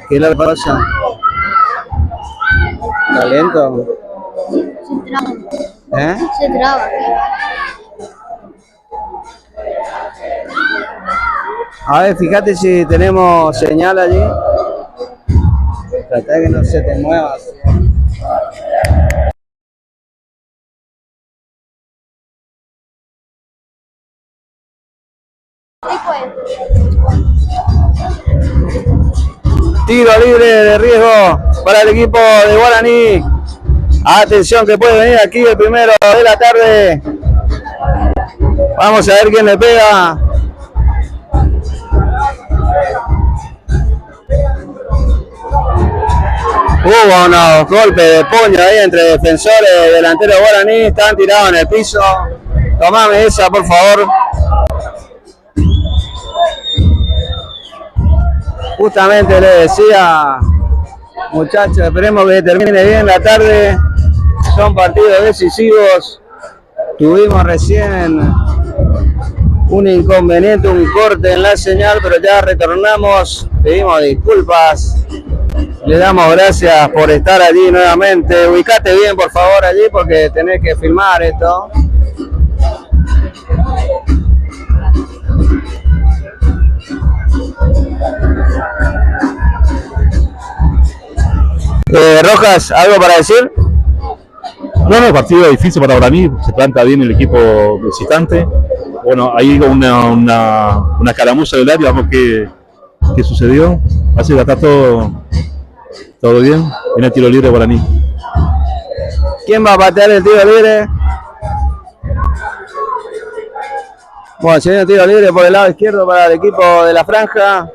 ¿Qué le pasa? ¿Está lento? Se traba. ¿Eh? Se traba. A ver, fíjate si tenemos señal allí. Trata de que no se te mueva. Tiro libre de riesgo para el equipo de Guaraní. Atención que puede venir aquí el primero de la tarde. Vamos a ver quién le pega. Hubo unos golpes de puño ahí entre defensores y delanteros Guaraní. Están tirados en el piso. Tomame esa, por favor. Justamente le decía, muchachos, esperemos que termine bien la tarde. Son partidos decisivos. Tuvimos recién un inconveniente, un corte en la señal, pero ya retornamos. Pedimos disculpas. Le damos gracias por estar allí nuevamente. Ubicate bien, por favor, allí, porque tenés que filmar esto. Rojas, ¿algo para decir? No, partido difícil para Guaraní, se planta bien el equipo visitante. Bueno, ahí una escaramuza del área, vamos qué sucedió. Así que está todo bien, viene el tiro libre de Guaraní. ¿Quién va a patear el tiro libre? Bueno, se viene el tiro libre por el lado izquierdo para el equipo de la franja.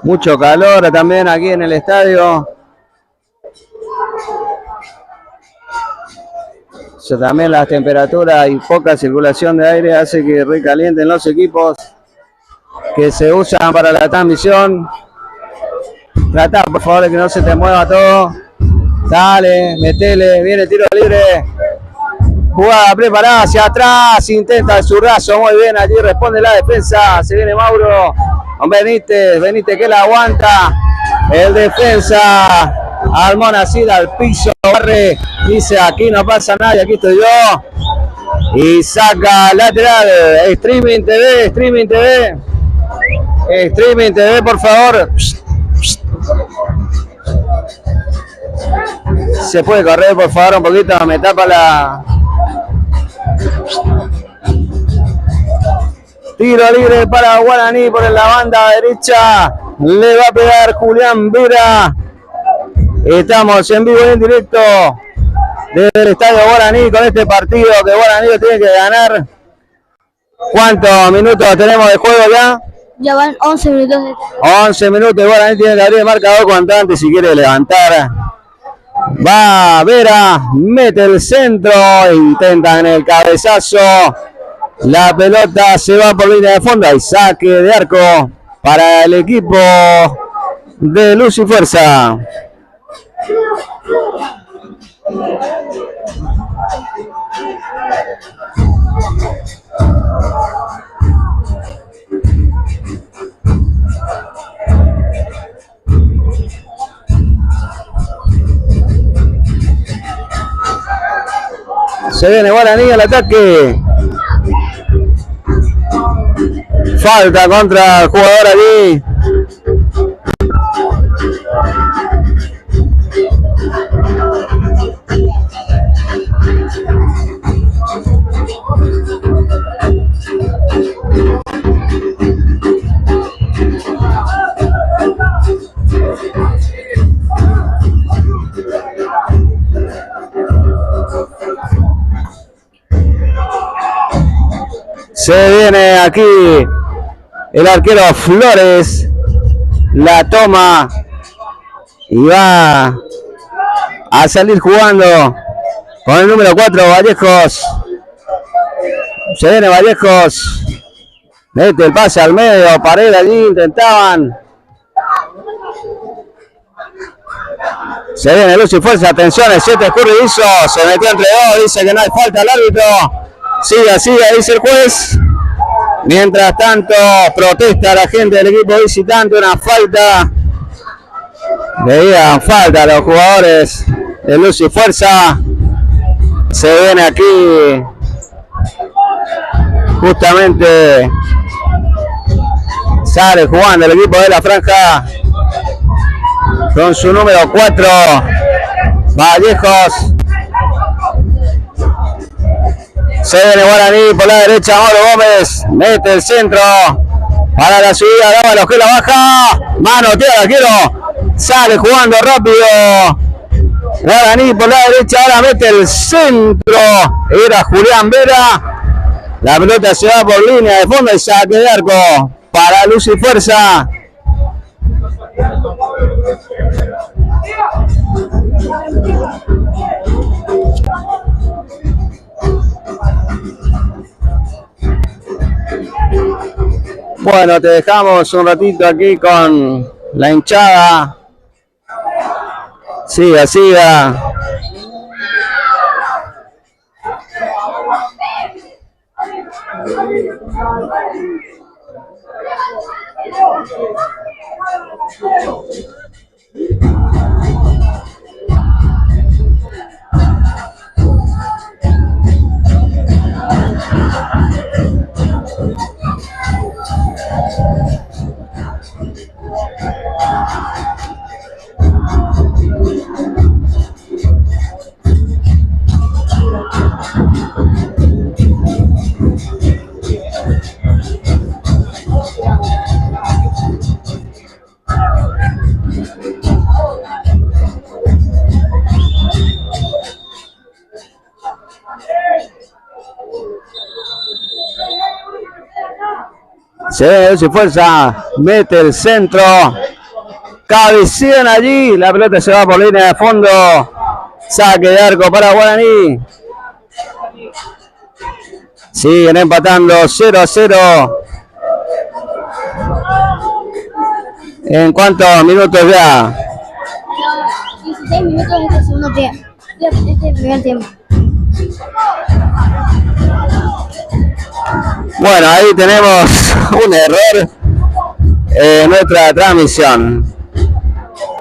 Mucho calor también aquí en el estadio. También las temperaturas y poca circulación de aire hace que recalienten los equipos que se usan para la transmisión. Trata, por favor, de que no se te mueva todo. Dale, metele, viene el tiro libre. Jugada preparada hacia atrás, intenta el zurrazo, muy bien, allí responde la defensa. Se viene Mauro con Benítez que la aguanta. El defensa Almonacid al piso, barre, dice aquí no pasa nada, aquí estoy yo. Y saca lateral, Streaming TV, por favor. Se puede correr, por favor, un poquito, me tapa la... Tiro libre para Guaraní por la banda derecha. Le va a pegar Julián Vera. Estamos en vivo y en directo desde el estadio Guaraní con este partido que Guaraní tiene que ganar. ¿Cuántos minutos tenemos de juego ya? Ya van 11 minutos. 11 minutos. Guaraní tiene que abrir el marcador cuanto antes si quiere levantar. Va Vera, mete el centro, intentan el cabezazo. La pelota se va por línea de fondo y saque de arco para el equipo de Luz y Fuerza. Se viene Guaraní al ataque. Falta contra el jugador allí. Se viene aquí el arquero Flores, la toma Y va a salir jugando con el número 4, Vallejos. Se viene Vallejos. Mete el pase al medio. Pared allí, intentaban. Se viene Luz y Fuerza. Atención, el 7 escurridizo. Se metió entre dos. Dice que no hay falta al árbitro. Sigue, dice el juez. Mientras tanto, protesta la gente del equipo visitante. Una falta. Veían falta a los jugadores de Luz y Fuerza. Se viene aquí justamente, sale jugando el equipo de la franja con su número 4, Vallejos. Se viene Guaraní por la derecha, Mauro Gómez mete el centro para la subida, Dávalos que la baja, manotea el arquero, sale jugando rápido Guaraní por la derecha, ahora mete el centro, era Julián Vera. La pelota se va por línea de fondo y saque de arco para Luz y Fuerza. Bueno, te dejamos un ratito aquí con la hinchada. Siga. Se ve su fuerza, mete el centro, cabecean allí, la pelota se va por línea de fondo, saque de arco para Guaraní. Siguen empatando 0-0. ¿En cuántos minutos ya? 16 minutos de este segundo tiempo. Este primer tiempo. Bueno, ahí tenemos un error en nuestra transmisión.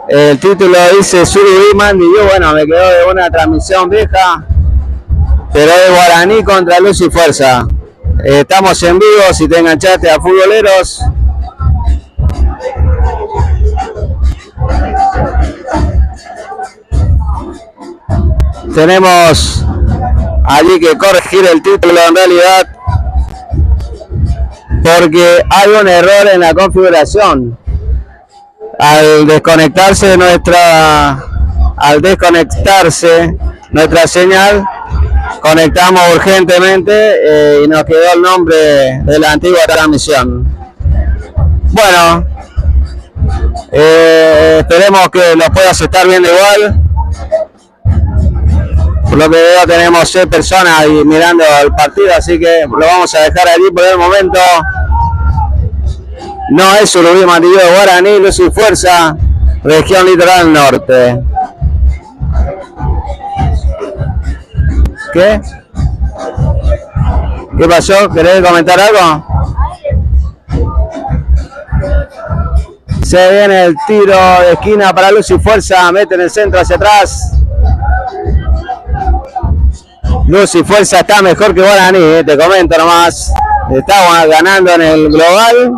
El título dice Surubí Mandillú. Bueno, me quedó de una transmisión vieja, pero de Guaraní contra Luz y Fuerza. Estamos en vivo, si te enganchaste a Futboleros. Tenemos allí que corregir el título en realidad, porque hay un error en la configuración. Al desconectarse nuestra señal, conectamos urgentemente y nos quedó el nombre de la antigua transmisión. Bueno, esperemos que los puedas estar viendo igual. Por lo que veo tenemos 6 personas ahí mirando el partido, así que lo vamos a dejar allí por el momento. No es Surubí Mandillú de Guaraní, Luz y Fuerza, región litoral norte. ¿Qué? ¿Qué pasó? ¿Querés comentar algo? Se viene el tiro de esquina para Luz y Fuerza, mete en el centro hacia atrás. Luz y Fuerza está mejor que Guaraní, te comento nomás. Está ganando en el global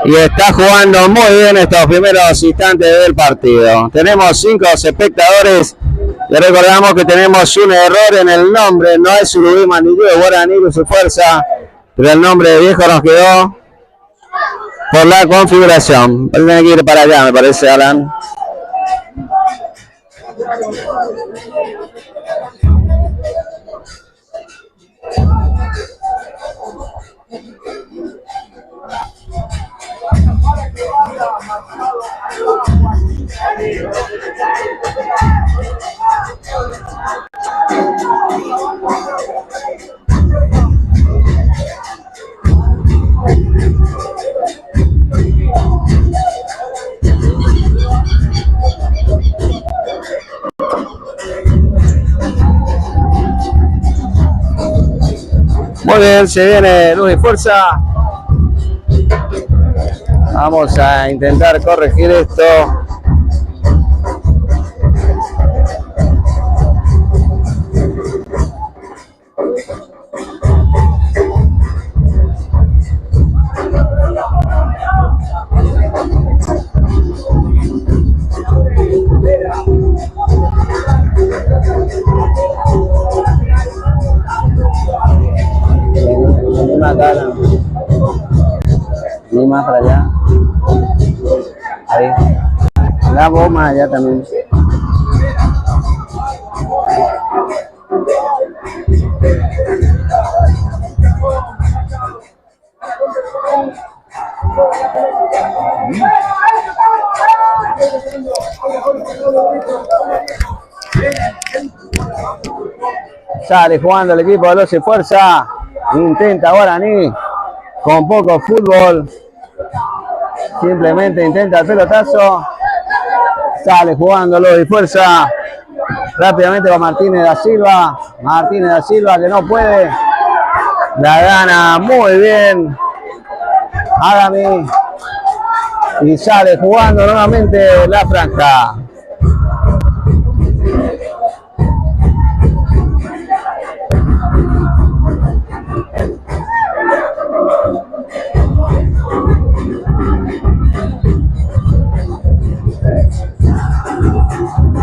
y está jugando muy bien estos primeros instantes del partido. Tenemos 5 espectadores. Le recordamos que tenemos un error en el nombre. No es Surubí Mandillú de Guaraní, Luz y Fuerza, pero el nombre de viejo nos quedó por la configuración. Tiene que ir para allá, me parece, Alan. Muy bien, se viene luz y fuerza. Vamos a intentar corregir esto. Vení más acá, vení más para allá. Ahí. La bomba allá también. Sale jugando el equipo de Luz y Fuerza. Intenta Guaraní con poco fútbol. Simplemente intenta el pelotazo. Sale jugando Luz y Fuerza. Rápidamente con Martínez da Silva. Martínez da Silva que no puede. La gana muy bien Adami. Y sale jugando nuevamente la franja.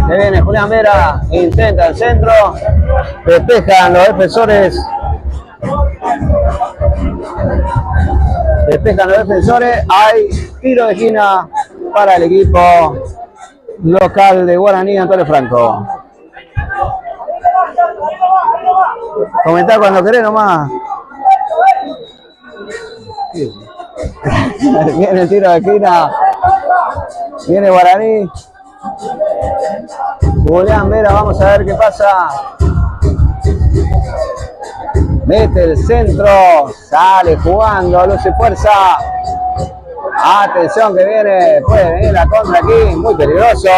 Se viene Julián Vera, intenta el centro, despejan los defensores. Despejan los defensores, hay tiro de esquina para el equipo local de Guaraní, Antonio Franco. Comentar cuando querés nomás. Viene el tiro de esquina, viene Guaraní. Julián Vera, vamos a ver qué pasa. Mete el centro, sale jugando, Luz y Fuerza. Atención que viene, puede venir la contra aquí, muy peligroso.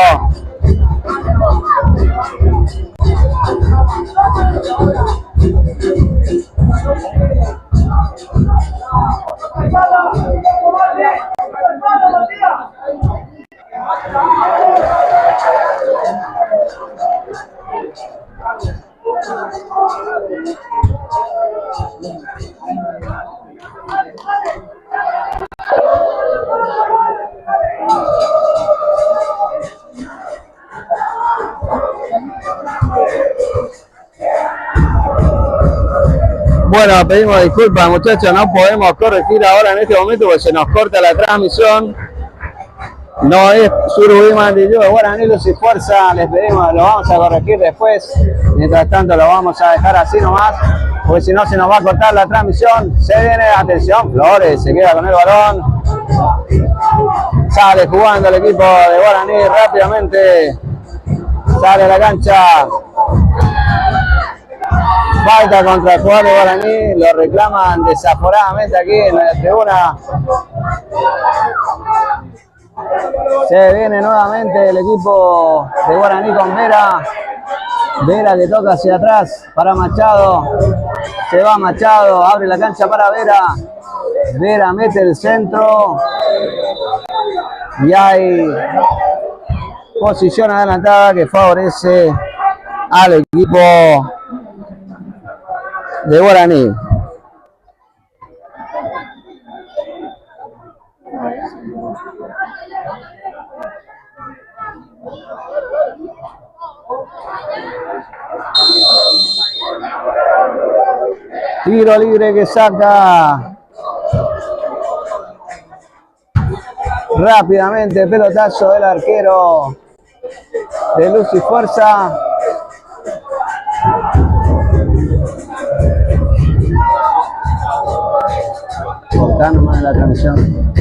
Bueno, pedimos disculpas muchachos, no podemos corregir ahora en este momento porque se nos corta la transmisión. No es Surubí Mandillú de Guaraní, Luz y Fuerza, les pedimos, lo vamos a corregir después. Mientras tanto lo vamos a dejar así nomás, porque si no se nos va a cortar la transmisión. Se viene, atención, Flores, se queda con el balón. Sale jugando el equipo de Guaraní rápidamente. Sale a la cancha. Falta contra el jugador de Guaraní, lo reclaman desaforadamente aquí en la tribuna. Se viene nuevamente el equipo de Guaraní con Vera. Vera que toca hacia atrás para Machado. Se va Machado, abre la cancha para Vera. Vera mete el centro. Y hay posición adelantada que favorece al equipo de Guaraní. Tiro libre que saca rápidamente, pelotazo del arquero de Luz y Fuerza. Cortando más la transmisión.